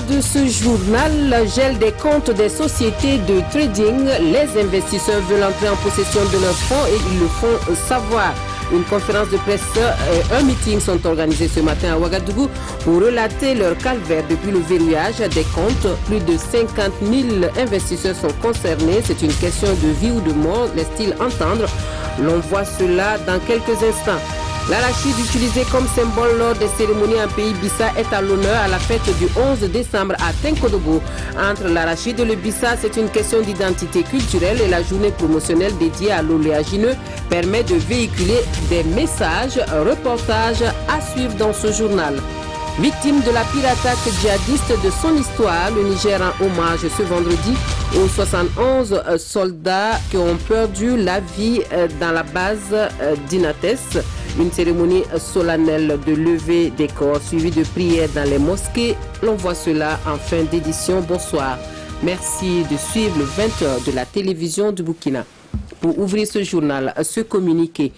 l'affaire de ce journal, gel des comptes des sociétés de trading. Les investisseurs veulent entrer en possession de leurs fonds et ils le font savoir. Une conférence de presse et un meeting sont organisés ce matin à Ouagadougou pour relater leur calvaire depuis le verrouillage des comptes. Plus de 50 000 investisseurs sont concernés. C'est une question de vie ou de mort, laisse-t-il entendre. L'on voit cela dans quelques instants. L'arachide utilisé comme symbole lors des cérémonies en pays Bissa est à l'honneur à la fête du 11 décembre à Tenkodogo. Entre l'arachide et le Bissa, c'est une question d'identité culturelle et la journée promotionnelle dédiée à l'oléagineux permet de véhiculer des messages, un reportage à suivre dans ce journal. Victime de la pire attaque djihadiste de son histoire, le Niger rend hommage ce vendredi aux 71 soldats qui ont perdu la vie dans la base d'Inates. Une cérémonie solennelle de levée des corps suivie de prières dans les mosquées. L'on voit cela en fin d'édition. Bonsoir. Merci de suivre le 20h de la télévision du Burkina. Pour ouvrir ce journal, ce communiqué.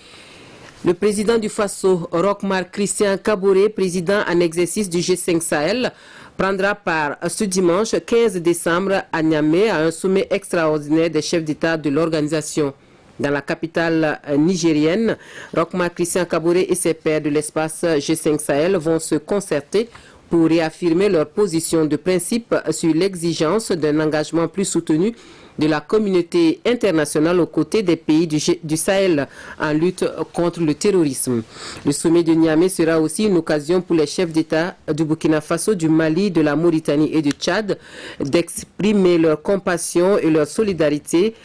Le président du Faso, Roch-Marc Christian Kaboré, président en exercice du G5 Sahel, prendra part ce dimanche 15 décembre à Niamey à un sommet extraordinaire des chefs d'État de l'organisation. Dans la capitale nigérienne, Roch-Marc Christian Kaboré et ses pairs de l'espace G5 Sahel vont se concerter pour réaffirmer leur position de principe sur l'exigence d'un engagement plus soutenu de la communauté internationale aux côtés des pays du Sahel en lutte contre le terrorisme. Le sommet de Niamey sera aussi une occasion pour les chefs d'État du Burkina Faso, du Mali, de la Mauritanie et du Tchad d'exprimer leur compassion et leur solidarité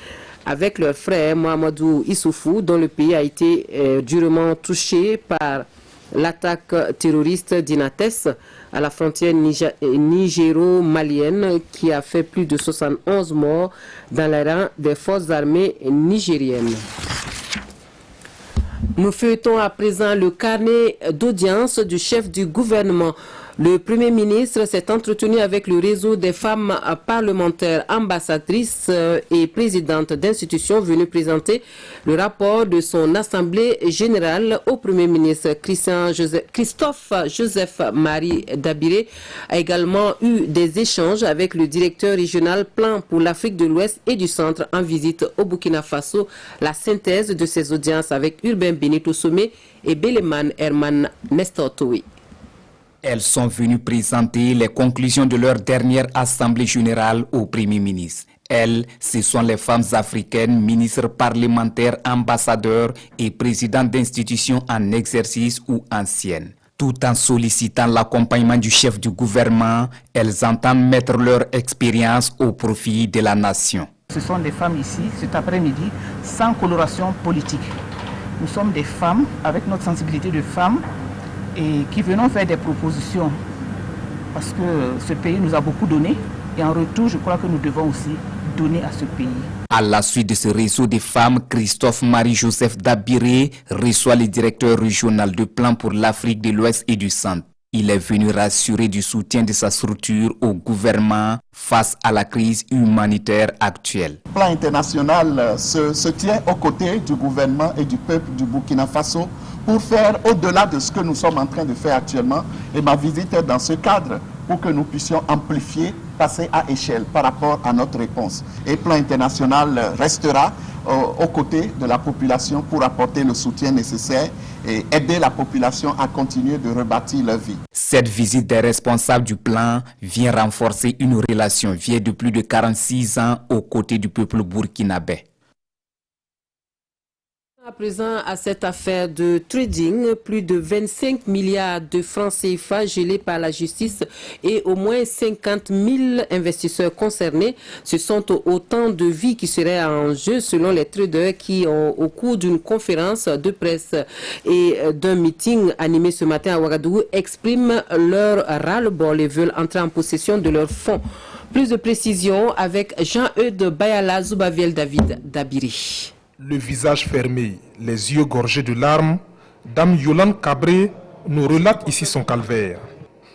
avec leur frère Mohamedou Issoufou, dont le pays a été durement touché par l'attaque terroriste d'Inates à la frontière nigéro-malienne qui a fait plus de 71 morts dans les rangs des forces armées nigériennes. Nous feuilletons à présent le carnet d'audience du chef du gouvernement. Le Premier ministre s'est entretenu avec le réseau des femmes parlementaires ambassadrices et présidentes d'institutions venues présenter le rapport de son Assemblée générale au Premier ministre. Christophe Joseph Marie Dabiré a également eu des échanges avec le directeur régional Plan pour l'Afrique de l'Ouest et du Centre en visite au Burkina Faso. La synthèse de ces audiences avec Urbain Benito Sommet et Beleman Herman Nestor Toui. Elles sont venues présenter les conclusions de leur dernière assemblée générale au Premier ministre. Elles, ce sont les femmes africaines, ministres parlementaires, ambassadeurs et présidents d'institutions en exercice ou anciennes. Tout en sollicitant l'accompagnement du chef du gouvernement, elles entendent mettre leur expérience au profit de la nation. Ce sont des femmes ici, cet après-midi, sans coloration politique. Nous sommes des femmes avec notre sensibilité de femmes et qui venons faire des propositions parce que ce pays nous a beaucoup donné et en retour, je crois que nous devons aussi donner à ce pays. À la suite de ce réseau de femmes, Christophe Marie-Joseph Dabiré reçoit le directeur régional de Plan pour l'Afrique de l'Ouest et du Centre. Il est venu rassurer du soutien de sa structure au gouvernement face à la crise humanitaire actuelle. Le plan international se tient aux côtés du gouvernement et du peuple du Burkina Faso pour faire au-delà de ce que nous sommes en train de faire actuellement. Et ma visite est dans ce cadre pour que nous puissions amplifier, passer à échelle par rapport à notre réponse. Et le plan international restera aux côtés de la population pour apporter le soutien nécessaire et aider la population à continuer de rebâtir leur vie. Cette visite des responsables du plan vient renforcer une relation vieille de plus de 46 ans aux côtés du peuple burkinabé. À présent, à cette affaire de trading, plus de 25 milliards de francs CFA gelés par la justice et au moins 50 000 investisseurs concernés. Ce sont autant de vies qui seraient en jeu selon les traders qui, au cours d'une conférence de presse et d'un meeting animé ce matin à Ouagadougou, expriment leur ras-le-bol et veulent entrer en possession de leurs fonds. Plus de précisions avec Jean-Eudes Bayala Zoubaviel David Dabiri. Le visage fermé, les yeux gorgés de larmes, Dame Yolande Cabré nous relate ici son calvaire.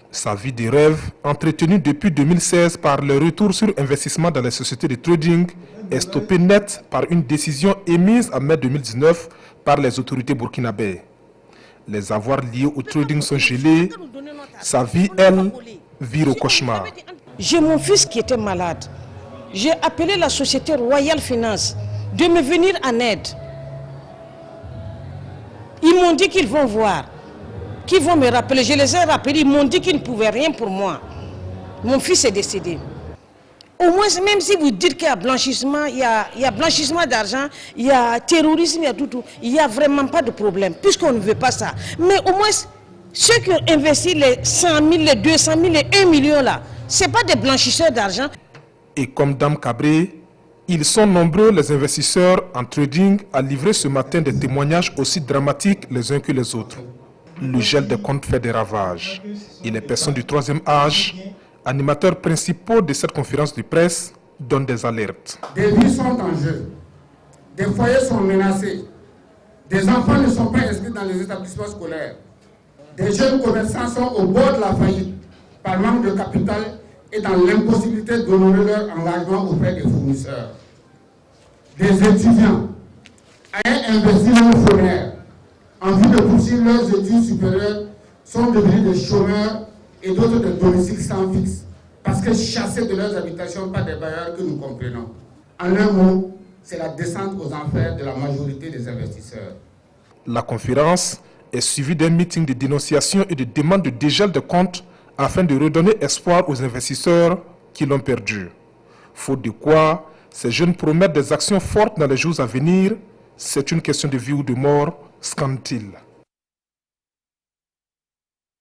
Sa vie de rêve, entretenue depuis 2016 par le retour sur investissement dans les sociétés de trading, est stoppée net par une décision émise en mai 2019 par les autorités burkinabées. Les avoirs liés au trading sont gelés. Sa vie, elle, vire au cauchemar. J'ai mon fils qui était malade. J'ai appelé la société Royal Finance de me venir en aide. Ils m'ont dit qu'ils vont voir, qu'ils vont me rappeler. Je les ai rappelés, ils m'ont dit qu'ils ne pouvaient rien pour moi. Mon fils est décédé. Au moins, même si vous dites qu'il y a blanchissement, il y a blanchissement d'argent, il y a terrorisme, il y a tout, il n'y a vraiment pas de problème, puisqu'on ne veut pas ça. Mais au moins, ceux qui ont investi les 100 000, les 200 000, les 1 million là, ce n'est pas des blanchisseurs d'argent. Et comme Dame Cabré, ils sont nombreux les investisseurs en trading à livrer ce matin des témoignages aussi dramatiques les uns que les autres. Le gel des comptes fait des ravages. Et les personnes du troisième âge, animateurs principaux de cette conférence de presse, donnent des alertes. Des vies sont en jeu, des foyers sont menacés, des enfants ne sont pas inscrits dans les établissements scolaires, des jeunes commerçants sont au bord de la faillite par manque de capital et dans l'impossibilité d'honorer leur engagement auprès des fournisseurs. Des étudiants ayant investi leurs fournières en vue de poursuivre leurs études supérieures sont devenus des chômeurs et d'autres des domiciles sans fixe, parce que chassés de leurs habitations par des bailleurs que nous comprenons. En un mot, c'est la descente aux enfers de la majorité des investisseurs. La conférence est suivie d'un meeting de dénonciation et de demande de dégel de comptes afin de redonner espoir aux investisseurs qui l'ont perdu. Faute de quoi, ces jeunes promettent des actions fortes dans les jours à venir. C'est une question de vie ou de mort, scandent-ils.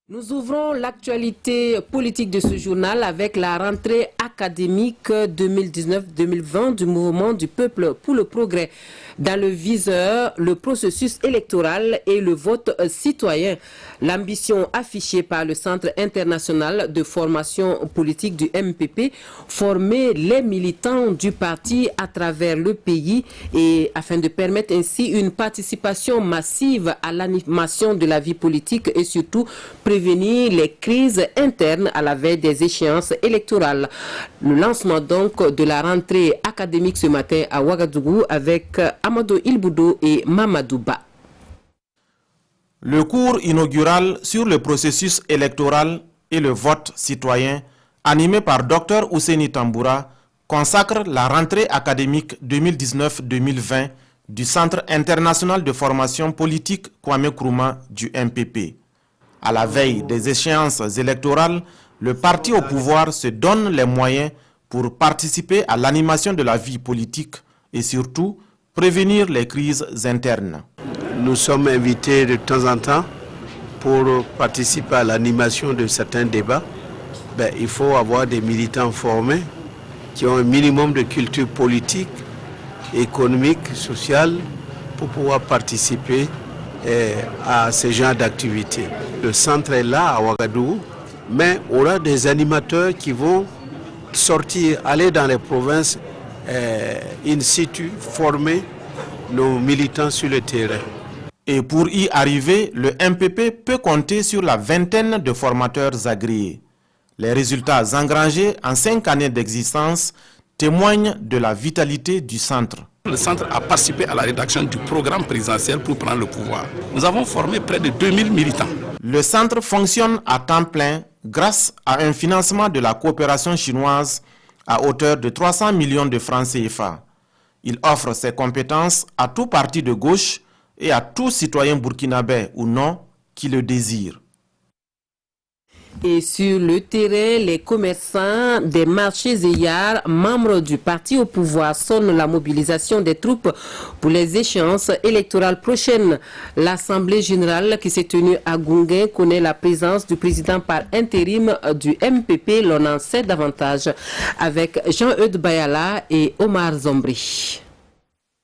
Nous ouvrons l'actualité politique de ce journal avec la rentrée académique 2019-2020 du mouvement du peuple pour le progrès. Dans le viseur, le processus électoral et le vote citoyen. L'ambition affichée par le Centre international de formation politique du MPP, former les militants du parti à travers le pays et afin de permettre ainsi une participation massive à l'animation de la vie politique et surtout prévenir les crises internes à la veille des échéances électorales. Le lancement donc de la rentrée académique ce matin à Ouagadougou avec Amadou Ilboudou et Mamadou Ba. Le cours inaugural sur le processus électoral et le vote citoyen, animé par Dr Ousseini Tamboura, consacre la rentrée académique 2019-2020 du Centre international de formation politique Kwame Nkrumah du MPP. À la veille des échéances électorales, le parti au pouvoir se donne les moyens pour participer à l'animation de la vie politique et surtout prévenir les crises internes. Nous sommes invités de temps en temps pour participer à l'animation de certains débats. Il faut avoir des militants formés qui ont un minimum de culture politique, économique, sociale pour pouvoir participer à ce genre d'activités. Le centre est là à Ouagadougou, mais on aura des animateurs qui vont sortir, aller dans les provinces in situ, former nos militants sur le terrain. Et pour y arriver, le MPP peut compter sur la vingtaine de formateurs agréés. Les résultats engrangés en 5 années d'existence témoignent de la vitalité du centre. Le centre a participé à la rédaction du programme présidentiel pour prendre le pouvoir. Nous avons formé près de 2000 militants. Le centre fonctionne à temps plein grâce à un financement de la coopération chinoise à hauteur de 300 millions de francs CFA. Il offre ses compétences à tout parti de gauche et à tout citoyen burkinabé ou non qui le désire. Et sur le terrain, les commerçants des marchés Zeyar, membres du parti au pouvoir, sonnent la mobilisation des troupes pour les échéances électorales prochaines. L'Assemblée générale qui s'est tenue à Gounguin connaît la présence du président par intérim du MPP. L'on en sait davantage avec Jean-Eudes Bayala et Omar Zombri.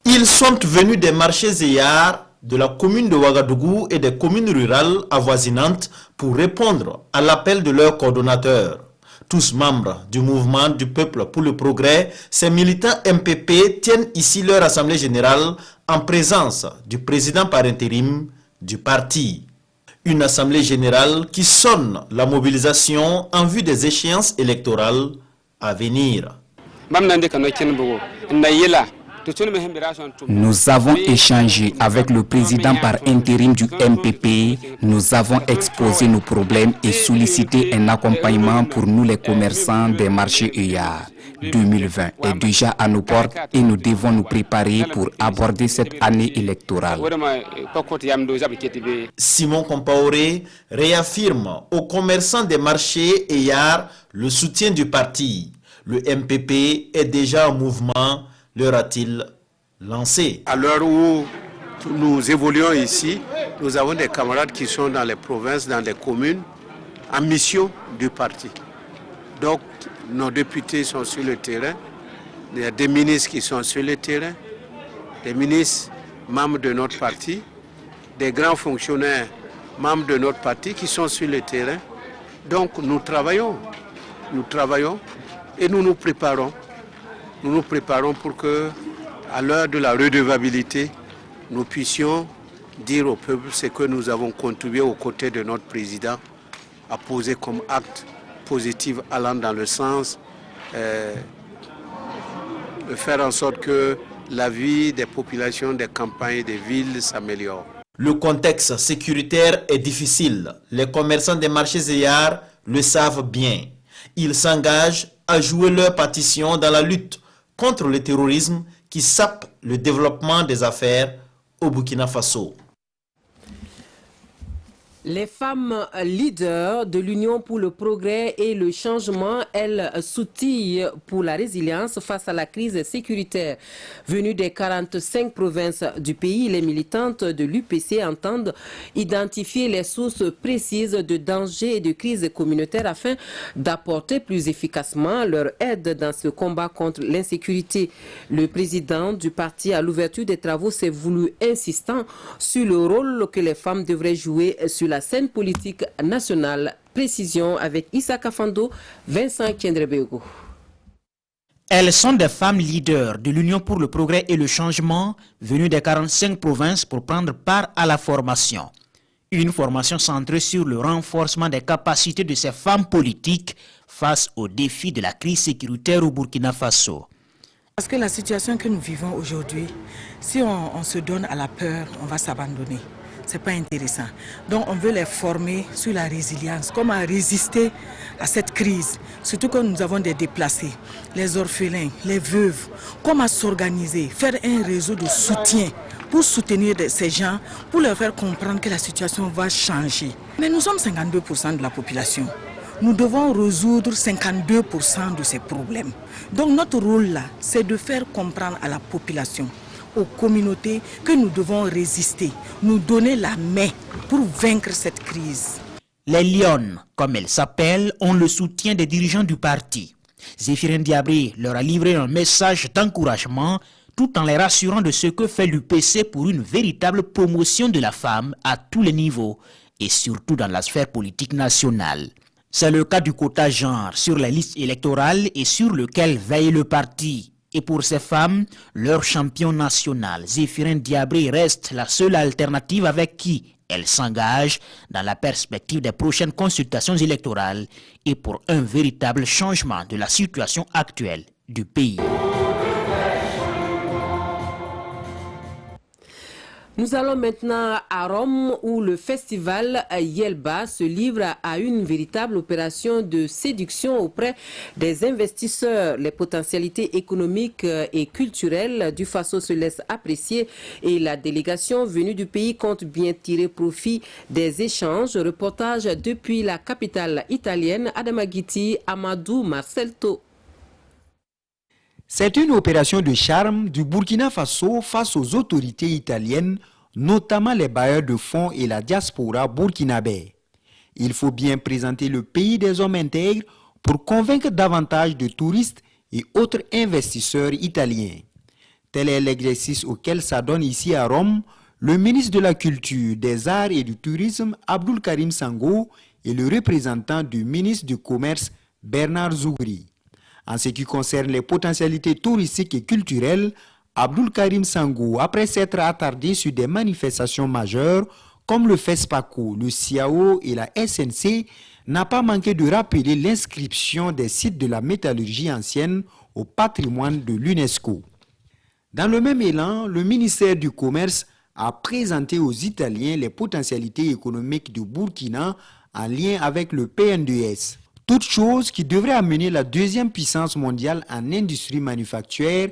Ils sont venus des marchés Zeyar, de la commune de Ouagadougou et des communes rurales avoisinantes pour répondre à l'appel de leurs coordonnateurs. Tous membres du mouvement du peuple pour le progrès, ces militants MPP tiennent ici leur assemblée générale en présence du président par intérim du parti. Une assemblée générale qui sonne la mobilisation en vue des échéances électorales à venir. Nous avons échangé avec le président par intérim du MPP. Nous avons exposé nos problèmes et sollicité un accompagnement pour nous les commerçants des marchés EYAR. 2020 est déjà à nos portes et nous devons nous préparer pour aborder cette année électorale. Simon Compaoré réaffirme aux commerçants des marchés EYAR le soutien du parti. Le MPP est déjà en mouvement, leur a-t-il lancé. À l'heure où nous évoluons ici, nous avons des camarades qui sont dans les provinces, dans les communes, en mission du parti. Donc, nos députés sont sur le terrain, il y a des ministres qui sont sur le terrain, des ministres membres de notre parti, des grands fonctionnaires membres de notre parti qui sont sur le terrain. Donc, nous travaillons et nous nous préparons. Nous nous préparons pour que, à l'heure de la redevabilité, nous puissions dire au peuple ce que nous avons contribué aux côtés de notre président à poser comme acte positif allant dans le sens de faire en sorte que la vie des populations, des campagnes, des villes s'améliore. Le contexte sécuritaire est difficile. Les commerçants des marchés EYAR le savent bien. Ils s'engagent à jouer leur partition dans la lutte contre le terrorisme qui sape le développement des affaires au Burkina Faso. Les femmes leaders de l'Union pour le progrès et le changement, elles s'outillent pour la résilience face à la crise sécuritaire. Venues des 45 provinces du pays, les militantes de l'UPC entendent identifier les sources précises de dangers et de crises communautaires afin d'apporter plus efficacement leur aide dans ce combat contre l'insécurité. Le président du parti à l'ouverture des travaux s'est voulu insistant sur le rôle que les femmes devraient jouer sur la scène politique nationale. Précision avec Issa Kafando, Vincent Kendrebego. Elles sont des femmes leaders de l'Union pour le progrès et le changement venues des 45 provinces pour prendre part à la formation. Une formation centrée sur le renforcement des capacités de ces femmes politiques face aux défis de la crise sécuritaire au Burkina Faso. Parce que la situation que nous vivons aujourd'hui, si on se donne à la peur, on va s'abandonner. C'est pas intéressant. Donc on veut les former sur la résilience, comment résister à cette crise. Surtout quand nous avons des déplacés, les orphelins, les veuves, comment s'organiser, faire un réseau de soutien pour soutenir ces gens, pour leur faire comprendre que la situation va changer. Mais nous sommes 52% de la population. Nous devons résoudre 52% de ces problèmes. Donc notre rôle là, c'est de faire comprendre à la population, aux communautés, que nous devons résister, nous donner la main pour vaincre cette crise. Les Lionnes, comme elles s'appellent, ont le soutien des dirigeants du parti. Zéphirine Diabré leur a livré un message d'encouragement tout en les rassurant de ce que fait l'UPC pour une véritable promotion de la femme à tous les niveaux et surtout dans la sphère politique nationale. C'est le cas du quota genre sur les listes électorales et sur lequel veille le parti. Et pour ces femmes, leur champion national, Zéphirine Diabré, reste la seule alternative avec qui elles s'engagent dans la perspective des prochaines consultations électorales et pour un véritable changement de la situation actuelle du pays. Nous allons maintenant à Rome où le festival Yelba se livre à une véritable opération de séduction auprès des investisseurs. Les potentialités économiques et culturelles du Faso se laissent apprécier et la délégation venue du pays compte bien tirer profit des échanges. Reportage depuis la capitale italienne, Adamagiti, Amadou Marcelto. C'est une opération de charme du Burkina Faso face aux autorités italiennes, notamment les bailleurs de fonds et la diaspora burkinabé. Il faut bien présenter le pays des hommes intègres pour convaincre davantage de touristes et autres investisseurs italiens. Tel est l'exercice auquel s'adonne ici à Rome le ministre de la Culture, des Arts et du Tourisme, Abdul Karim Sango, et le représentant du ministre du Commerce, Bernard Zougri. En ce qui concerne les potentialités touristiques et culturelles, Abdul Karim Sango, après s'être attardé sur des manifestations majeures comme le FESPACO, le CIAO et la SNC, n'a pas manqué de rappeler l'inscription des sites de la métallurgie ancienne au patrimoine de l'UNESCO. Dans le même élan, le ministère du Commerce a présenté aux Italiens les potentialités économiques du Burkina en lien avec le PNDS. Toute chose qui devrait amener la deuxième puissance mondiale en industrie manufacturière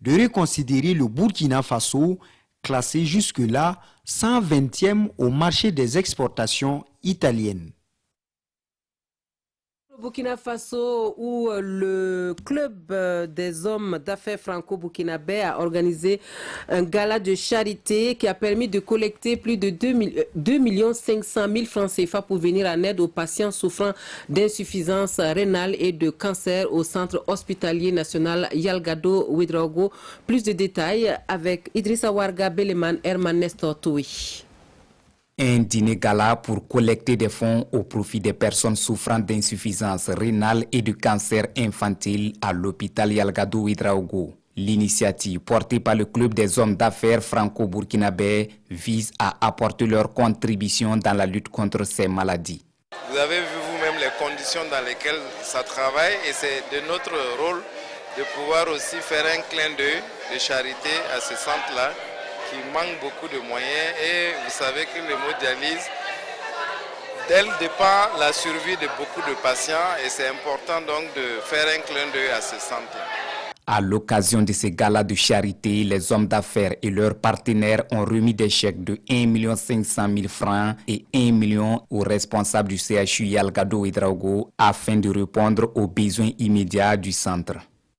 de reconsidérer le Burkina Faso, classé jusque-là 120e au marché des exportations italiennes. Burkina Faso, où le club des hommes d'affaires franco-burkinabé a organisé un gala de charité qui a permis de collecter plus de 2 500 000 francs CFA pour venir en aide aux patients souffrant d'insuffisance rénale et de cancer au centre hospitalier national Yalgado Ouedraogo. Plus de détails avec Idrissa Warga Beleman Herman Nestor Toui. Un dîner gala pour collecter des fonds au profit des personnes souffrant d'insuffisance rénale et de cancer infantile à l'hôpital Yalgado Ouedraogo. L'initiative portée par le club des hommes d'affaires franco-burkinabé vise à apporter leur contribution dans la lutte contre ces maladies. Vous avez vu vous-même les conditions dans lesquelles ça travaille et c'est de notre rôle de pouvoir aussi faire un clin d'œil de charité à ce centre-là qui manque beaucoup de moyens et vous savez que l'hémodialyse, d'elle dépend la survie de beaucoup de patients et c'est important donc de faire un clin d'œil à ce centre. À l'occasion de ces galas de charité, les hommes d'affaires et leurs partenaires ont remis des chèques de 1 500 000 francs et 1 million aux responsables du CHU Yalgado Ouedraogo afin de répondre aux besoins immédiats du centre.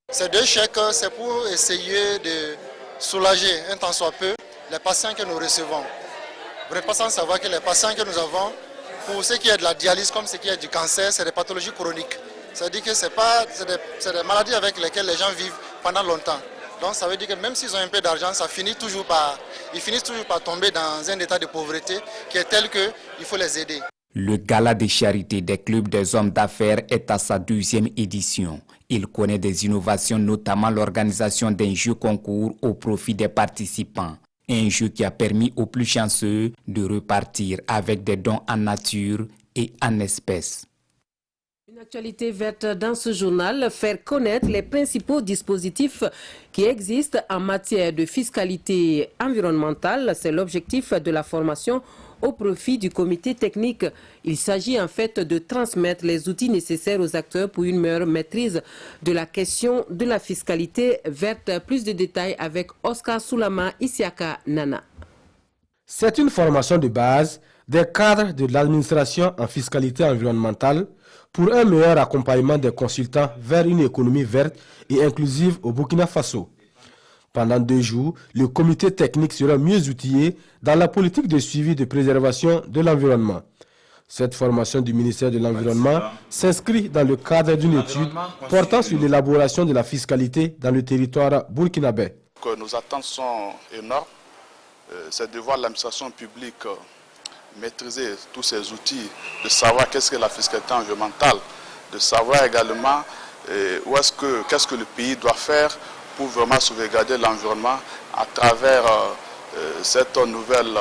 Ces deux chèques, c'est pour essayer de soulager un tant soit peu les patients que nous recevons. Vous n'êtes pas sans savoir que les patients que nous avons, pour ce qui est de la dialyse comme ce qui est du cancer, c'est des pathologies chroniques. C'est-à-dire que c'est des maladies avec lesquelles les gens vivent pendant longtemps. Donc ça veut dire que même s'ils ont un peu d'argent, ils finissent toujours par tomber dans un état de pauvreté qui est tel qu'il faut les aider. Le gala de charité des clubs des hommes d'affaires est à sa 2e édition. Il connaît des innovations, notamment l'organisation d'un jeu concours au profit des participants. Un jeu qui a permis aux plus chanceux de repartir avec des dons en nature et en espèces. Une actualité verte dans ce journal, faire connaître les principaux dispositifs qui existent en matière de fiscalité environnementale. C'est l'objectif de la formation au profit du comité technique. Il s'agit en fait de transmettre les outils nécessaires aux acteurs pour une meilleure maîtrise de la question de la fiscalité verte. Plus de détails avec Oscar Soulama Isiaka Nana. C'est une formation de base des cadres de l'administration en fiscalité environnementale pour un meilleur accompagnement des consultants vers une économie verte et inclusive au Burkina Faso. Pendant 2 jours, le comité technique sera mieux outillé dans la politique de suivi de préservation de l'environnement. Cette formation du ministère de l'Environnement s'inscrit dans le cadre d'une étude portant sur l'élaboration de la fiscalité dans le territoire burkinabé. Nos attentes sont énormes. C'est de voir l'administration publique maîtriser tous ces outils, de savoir qu'est-ce que la fiscalité environnementale, de savoir également qu'est-ce que le pays doit faire pour vraiment sauvegarder l'environnement à travers cette nouvelle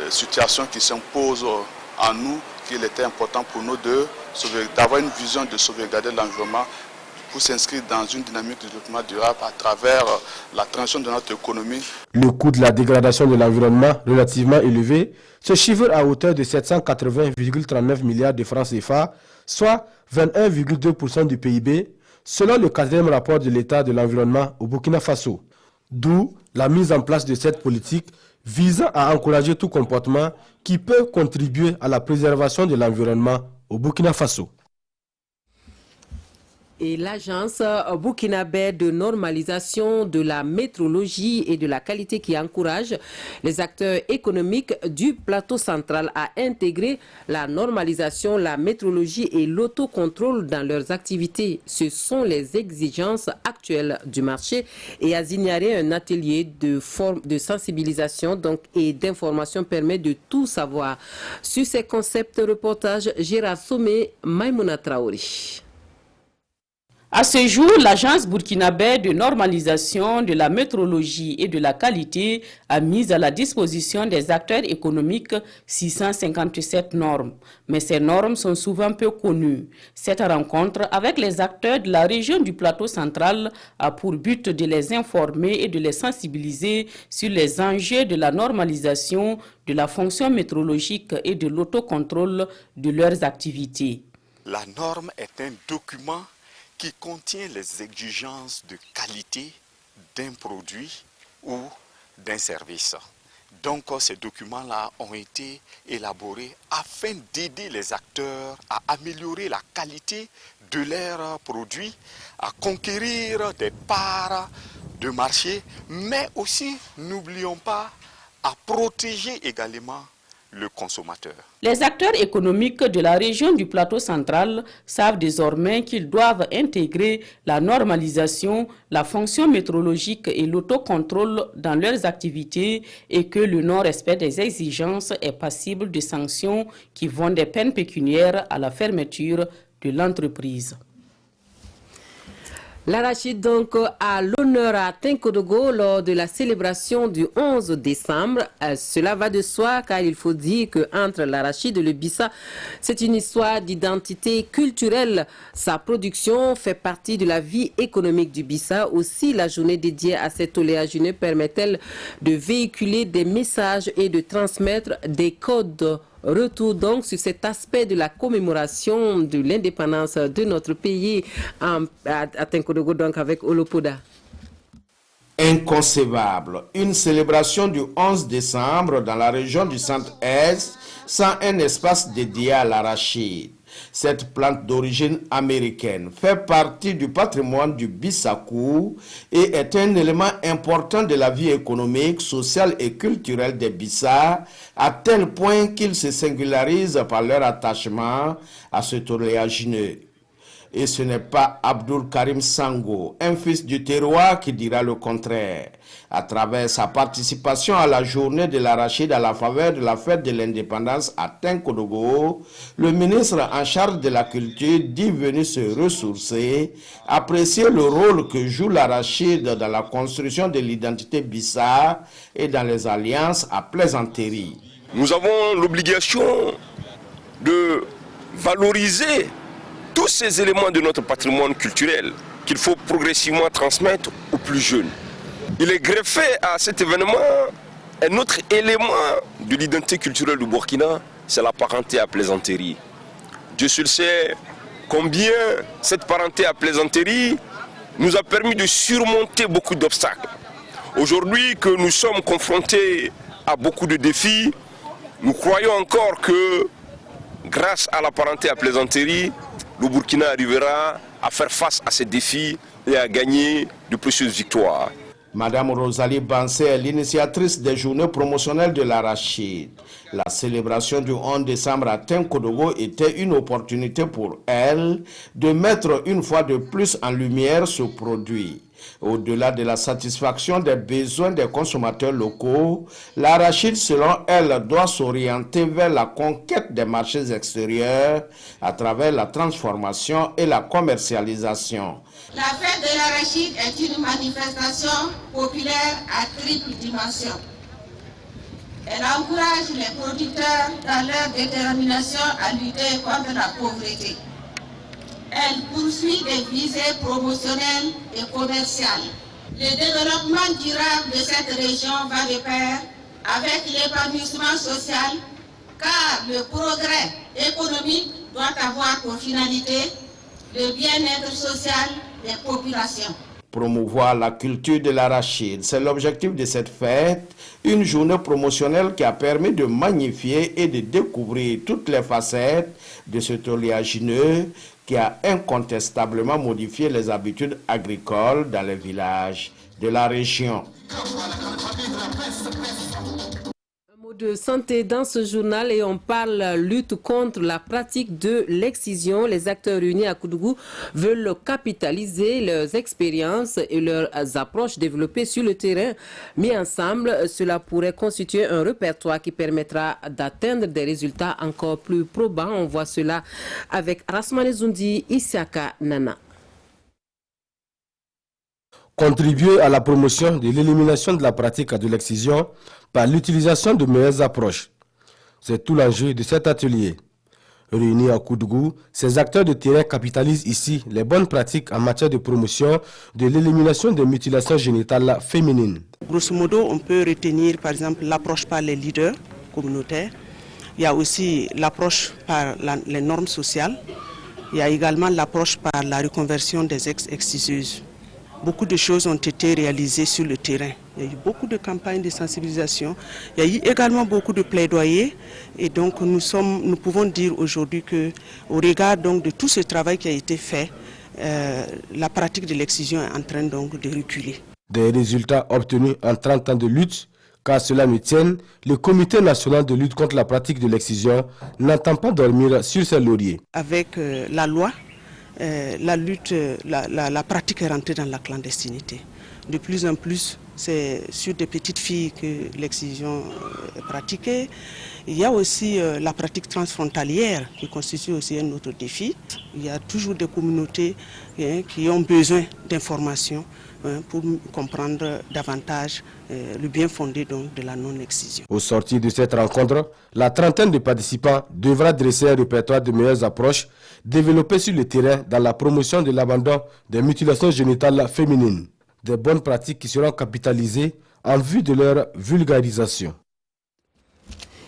situation qui s'impose à nous, qu'il était important pour nous d'avoir une vision de sauvegarder l'environnement pour s'inscrire dans une dynamique de développement durable à travers la transition de notre économie. Le coût de la dégradation de l'environnement relativement élevé se chiffre à hauteur de 780,39 milliards de francs CFA, soit 21,2% du PIB, selon le 4e rapport de l'état de l'environnement au Burkina Faso. D'où la mise en place de cette politique visant à encourager tout comportement qui peut contribuer à la préservation de l'environnement au Burkina Faso. Et l'agence burkinabé de normalisation de la métrologie et de la qualité qui encourage les acteurs économiques du plateau central à intégrer la normalisation, la métrologie et l'autocontrôle dans leurs activités. Ce sont les exigences actuelles du marché et à Zignaré, un atelier de sensibilisation et d'information permet de tout savoir. Sur ces concepts, reportage Gérard Sommet, Maïmouna Traoré. À ce jour, l'Agence burkinabé de normalisation de la métrologie et de la qualité a mis à la disposition des acteurs économiques 657 normes. Mais ces normes sont souvent peu connues. Cette rencontre avec les acteurs de la région du plateau central a pour but de les informer et de les sensibiliser sur les enjeux de la normalisation, de la fonction métrologique et de l'autocontrôle de leurs activités. La norme est un document qui contient les exigences de qualité d'un produit ou d'un service. Donc ces documents-là ont été élaborés afin d'aider les acteurs à améliorer la qualité de leurs produits, à conquérir des parts de marché, mais aussi, n'oublions pas, à protéger également le consommateur. Les acteurs économiques de la région du plateau central savent désormais qu'ils doivent intégrer la normalisation, la fonction métrologique et l'autocontrôle dans leurs activités et que le non-respect des exigences est passible de sanctions qui vont des peines pécuniaires à la fermeture de l'entreprise. L'arachide donc à l'honneur à Tenkodogo lors de la célébration du 11 décembre. Cela va de soi car il faut dire qu'entre l'arachide et le Bissa, c'est une histoire d'identité culturelle. Sa production fait partie de la vie économique du Bissa. Aussi, la journée dédiée à cet oléagineux permet-elle de véhiculer des messages et de transmettre des codes. Retour donc sur cet aspect de la commémoration de l'indépendance de notre pays à Tenkodogo donc avec Olopoda. Inconcevable, une célébration du 11 décembre dans la région du centre-est sans un espace dédié à l'arachide. Cette plante d'origine américaine fait partie du patrimoine du Bissakou et est un élément important de la vie économique, sociale et culturelle des Bissa, à tel point qu'ils se singularisent par leur attachement à cet oléagineux. Et ce n'est pas Abdul Karim Sango, un fils du terroir, qui dira le contraire. À travers sa participation à la journée de l'arachide à la faveur de la fête de l'indépendance à Tenkodogo, le ministre en charge de la culture dit venir se ressourcer, apprécier le rôle que joue l'arachide dans la construction de l'identité Bissa et dans les alliances à plaisanterie. Nous avons l'obligation de valoriser tous ces éléments de notre patrimoine culturel qu'il faut progressivement transmettre aux plus jeunes. Il est greffé à cet événement un autre élément de l'identité culturelle du Burkina, c'est la parenté à plaisanterie. Dieu seul sait combien cette parenté à plaisanterie nous a permis de surmonter beaucoup d'obstacles. Aujourd'hui que nous sommes confrontés à beaucoup de défis, nous croyons encore que grâce à la parenté à plaisanterie, le Burkina arrivera à faire face à ces défis et à gagner de précieuses victoires. Madame Rosalie Bansé est l'initiatrice des journées promotionnelles de l'arachide. La célébration du 11 décembre à Tenkodogo était une opportunité pour elle de mettre une fois de plus en lumière ce produit. Au-delà de la satisfaction des besoins des consommateurs locaux, l'arachide, selon elle, doit s'orienter vers la conquête des marchés extérieurs à travers la transformation et la commercialisation. La fête de l'arachide est une manifestation populaire à triple dimension. Elle encourage les producteurs dans leur détermination à lutter contre la pauvreté. Elle poursuit des visées promotionnelles et commerciales. Le développement durable de cette région va de pair avec l'épanouissement social, car le progrès économique doit avoir pour finalité le bien-être social des populations. Promouvoir la culture de l'arachide, c'est l'objectif de cette fête, une journée promotionnelle qui a permis de magnifier et de découvrir toutes les facettes de cet oléagineux qui a incontestablement modifié les habitudes agricoles dans les villages de la région. De santé dans ce journal et on parle lutte contre la pratique de l'excision. Les acteurs unis à Koudougou veulent capitaliser leurs expériences et leurs approches développées sur le terrain. Mis ensemble, cela pourrait constituer un répertoire qui permettra d'atteindre des résultats encore plus probants. On voit cela avec Rasmane Zoundi, Isiaka Nana. Contribuer à la promotion de l'élimination de la pratique de l'excision par l'utilisation de meilleures approches. C'est tout l'enjeu de cet atelier. Réunis à Koudougou, ces acteurs de terrain capitalisent ici les bonnes pratiques en matière de promotion de l'élimination des mutilations génitales féminines. Grosso modo, on peut retenir par exemple l'approche par les leaders communautaires. Il y a aussi l'approche par les normes sociales. Il y a également l'approche par la reconversion des ex-exciseuses. Beaucoup de choses ont été réalisées sur le terrain. Il y a eu beaucoup de campagnes de sensibilisation. Il y a eu également beaucoup de plaidoyers. Et donc nous pouvons dire aujourd'hui qu'au regard donc de tout ce travail qui a été fait, la pratique de l'excision est en train donc de reculer. Des résultats obtenus en 30 ans de lutte, car cela me tienne, le Comité national de lutte contre la pratique de l'excision n'entend pas dormir sur ses lauriers. Avec la loi, la pratique est rentrée dans la clandestinité. De plus en plus, c'est sur des petites filles que l'excision est pratiquée. Il y a aussi la pratique transfrontalière qui constitue aussi un autre défi. Il y a toujours des communautés qui ont besoin d'informations pour comprendre davantage le bien fondé donc, de la non-excision. Au sortir de cette rencontre, la trentaine de participants devra dresser un répertoire de meilleures approches développées sur le terrain dans la promotion de l'abandon des mutilations génitales féminines. Des bonnes pratiques qui seront capitalisées en vue de leur vulgarisation.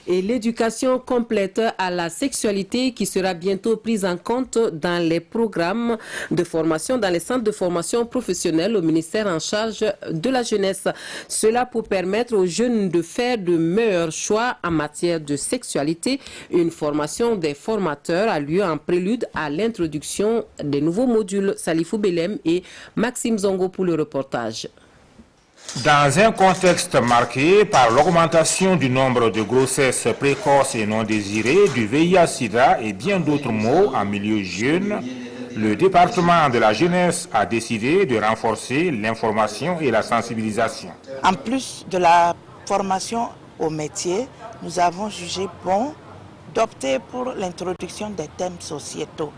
Et l'éducation complète à la sexualité qui sera bientôt prise en compte dans les programmes de formation, dans les centres de formation professionnelle au ministère en charge de la jeunesse. Cela pour permettre aux jeunes de faire de meilleurs choix en matière de sexualité. Une formation des formateurs a lieu en prélude à l'introduction des nouveaux modules. Salifou Belem et Maxime Zongo pour le reportage. Dans un contexte marqué par l'augmentation du nombre de grossesses précoces et non désirées, du VIH-Sida et bien d'autres maux en milieu jeune, le département de la jeunesse a décidé de renforcer l'information et la sensibilisation. En plus de la formation au métier, nous avons jugé bon d'opter pour l'introduction des thèmes sociétaux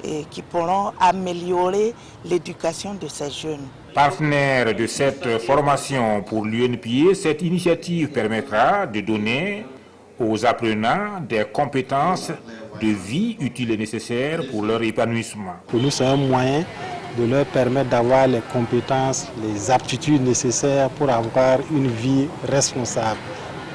et qui pourront améliorer l'éducation de ces jeunes. Partenaire de cette formation pour l'UNPA, cette initiative permettra de donner aux apprenants des compétences de vie utiles et nécessaires pour leur épanouissement. Pour nous, c'est un moyen de leur permettre d'avoir les compétences, les aptitudes nécessaires pour avoir une vie responsable,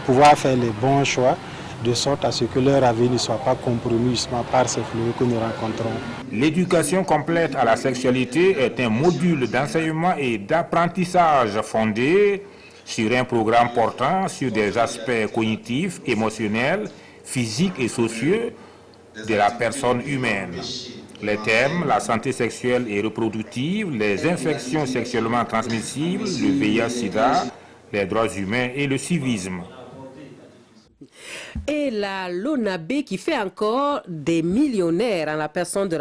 pouvoir faire les bons choix, de sorte à ce que leur avenir ne soit pas compromis par ces fléaux que nous rencontrons. L'éducation complète à la sexualité est un module d'enseignement et d'apprentissage fondé sur un programme portant sur des aspects cognitifs, émotionnels, physiques et sociaux de la personne humaine. Les thèmes, la santé sexuelle et reproductive, les infections sexuellement transmissibles, le VIH-Sida, les droits humains et le civisme. Et la LONAB qui fait encore des millionnaires en la personne de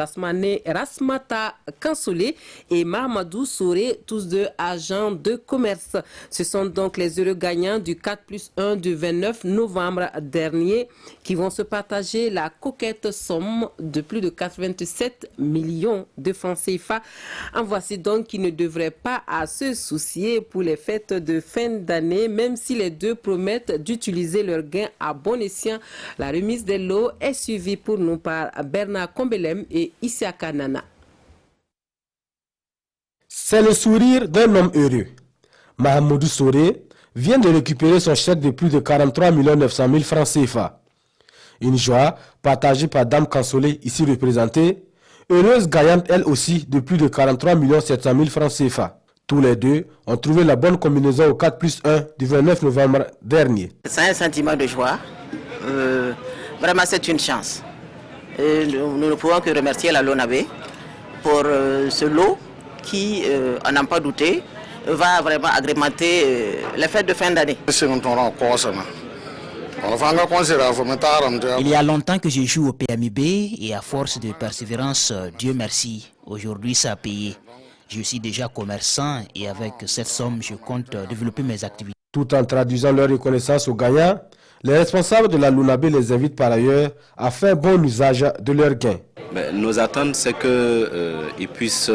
Rasmata Kansoulé et Mahamadou Souré, tous deux agents de commerce. Ce sont donc les heureux gagnants du 4+1 du 29 novembre dernier qui vont se partager la coquette somme de plus de 87 millions de francs CFA. En voici donc qui ne devraient pas à se soucier pour les fêtes de fin d'année, même si les deux promettent d'utiliser leurs gains à bon escient. La remise des lots est suivie pour nous par Bernard Kombelem et Isiaka Nana. C'est le sourire d'un homme heureux. Mahamadou Souré vient de récupérer son chèque de plus de 43 900 000 francs CFA. Une joie partagée par Dame Kansolé, ici représentée, heureuse gagnante elle aussi de plus de 43 700 000 francs CFA. Tous les deux ont trouvé la bonne combinaison au 4+1 du 29 novembre dernier. C'est un sentiment de joie. Vraiment, c'est une chance. Nous ne pouvons que remercier la LONAB pour ce lot qui, à n'en pas douter, va vraiment agrémenter les fêtes de fin d'année. Il y a longtemps que je joue au PMIB et à force de persévérance, Dieu merci, aujourd'hui ça a payé. Je suis déjà commerçant et avec cette somme, je compte développer mes activités. Tout en traduisant leur reconnaissance aux gagnants, les responsables de la LONAB les invitent par ailleurs à faire bon usage de leurs gains. Nos attentes, c'est qu'ils puissent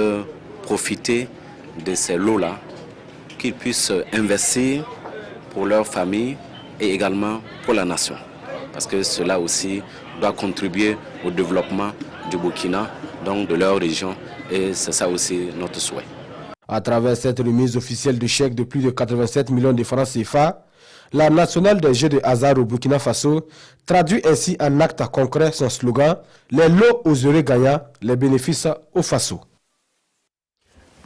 profiter de ces lots-là, qu'ils puissent investir pour leur famille et également pour la nation. Parce que cela aussi doit contribuer au développement du Burkina, donc de leur région, et c'est ça aussi notre souhait. À travers cette remise officielle de chèques de plus de 87 millions de francs CFA, la nationale des jeux de hasard au Burkina Faso traduit ainsi en acte concret son slogan « Les lots aux heureux gagnants, les bénéfices au Faso ».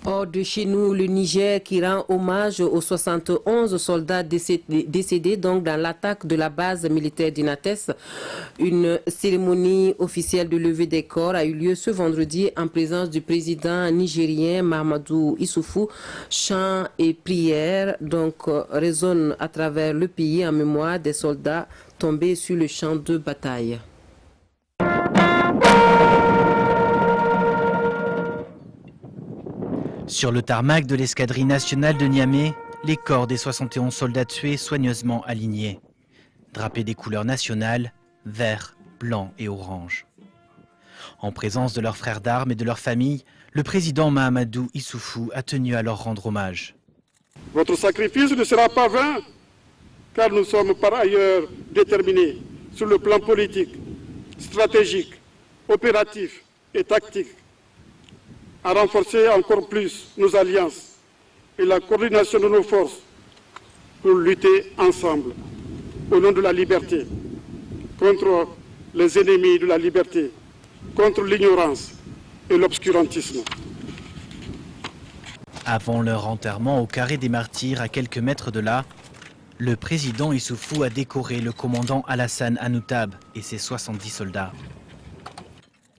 Hors de chez nous, le Niger qui rend hommage aux 71 soldats décédés donc dans l'attaque de la base militaire d'Inates. Une cérémonie officielle de levée des corps a eu lieu ce vendredi en présence du président nigérien Mahamadou Issoufou. Chants et prières donc résonnent à travers le pays en mémoire des soldats tombés sur le champ de bataille. Sur le tarmac de l'escadrille nationale de Niamey, les corps des 71 soldats tués soigneusement alignés. Drapés des couleurs nationales, vert, blanc et orange. En présence de leurs frères d'armes et de leurs familles, le président Mahamadou Issoufou a tenu à leur rendre hommage. Votre sacrifice ne sera pas vain, car nous sommes par ailleurs déterminés sur le plan politique, stratégique, opératif et tactique à renforcer encore plus nos alliances et la coordination de nos forces pour lutter ensemble au nom de la liberté, contre les ennemis de la liberté, contre l'ignorance et l'obscurantisme. Avant leur enterrement au carré des martyrs à quelques mètres de là, le président Issoufou a décoré le commandant Alassane Anoutab et ses 70 soldats.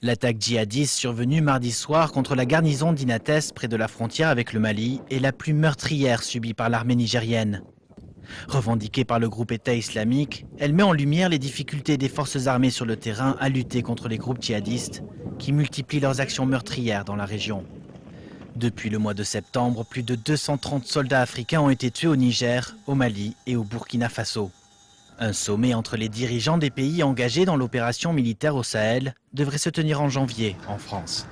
L'attaque djihadiste survenue mardi soir contre la garnison d'Inates près de la frontière avec le Mali est la plus meurtrière subie par l'armée nigérienne. Revendiquée par le groupe État islamique, elle met en lumière les difficultés des forces armées sur le terrain à lutter contre les groupes djihadistes qui multiplient leurs actions meurtrières dans la région. Depuis le mois de septembre, plus de 230 soldats africains ont été tués au Niger, au Mali et au Burkina Faso. Un sommet entre les dirigeants des pays engagés dans l'opération militaire au Sahel devrait se tenir en janvier en France.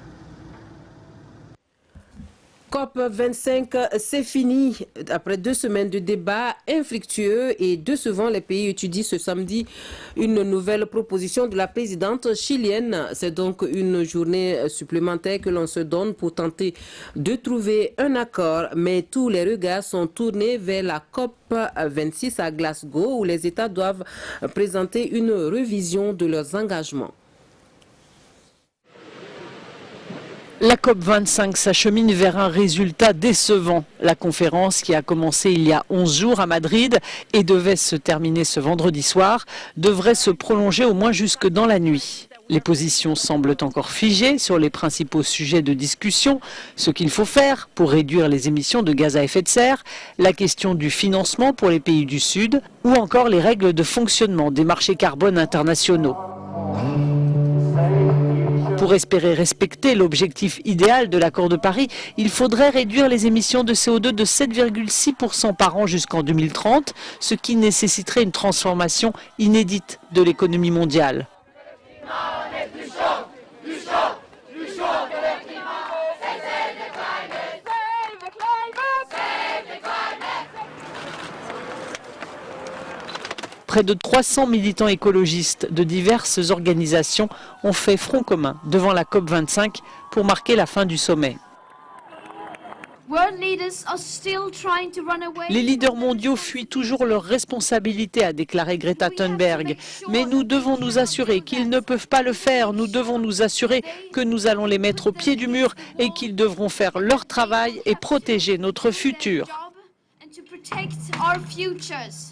COP25, c'est fini. Après 2 semaines de débats infructueux et décevants, les pays étudient ce samedi une nouvelle proposition de la présidente chilienne. C'est donc une journée supplémentaire que l'on se donne pour tenter de trouver un accord. Mais tous les regards sont tournés vers la COP26 à Glasgow où les États doivent présenter une révision de leurs engagements. La COP25 s'achemine vers un résultat décevant. La conférence, qui a commencé il y a 11 jours à Madrid et devait se terminer ce vendredi soir, devrait se prolonger au moins jusque dans la nuit. Les positions semblent encore figées sur les principaux sujets de discussion, ce qu'il faut faire pour réduire les émissions de gaz à effet de serre, la question du financement pour les pays du Sud ou encore les règles de fonctionnement des marchés carbone internationaux. Pour espérer respecter l'objectif idéal de l'accord de Paris, il faudrait réduire les émissions de CO2 de 7,6% par an jusqu'en 2030, ce qui nécessiterait une transformation inédite de l'économie mondiale. Près de 300 militants écologistes de diverses organisations ont fait front commun devant la COP25 pour marquer la fin du sommet. Les leaders mondiaux fuient toujours leurs responsabilités, a déclaré Greta Thunberg. Mais nous devons nous assurer qu'ils ne peuvent pas le faire. Nous devons nous assurer que nous allons les mettre au pied du mur et qu'ils devront faire leur travail et protéger notre futur.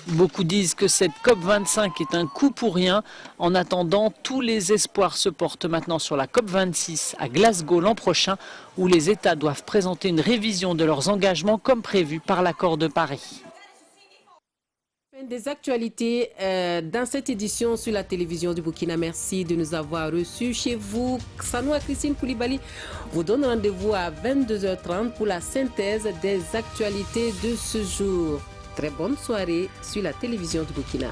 Beaucoup disent que cette COP25 est un coup pour rien. En attendant, tous les espoirs se portent maintenant sur la COP26 à Glasgow l'an prochain, où les États doivent présenter une révision de leurs engagements comme prévu par l'accord de Paris. Des actualités dans cette édition sur la télévision du Burkina. Merci de nous avoir reçus chez vous. Sanoua Christine Koulibaly vous donne rendez-vous à 22h30 pour la synthèse des actualités de ce jour. Très bonne soirée sur la télévision du Burkina.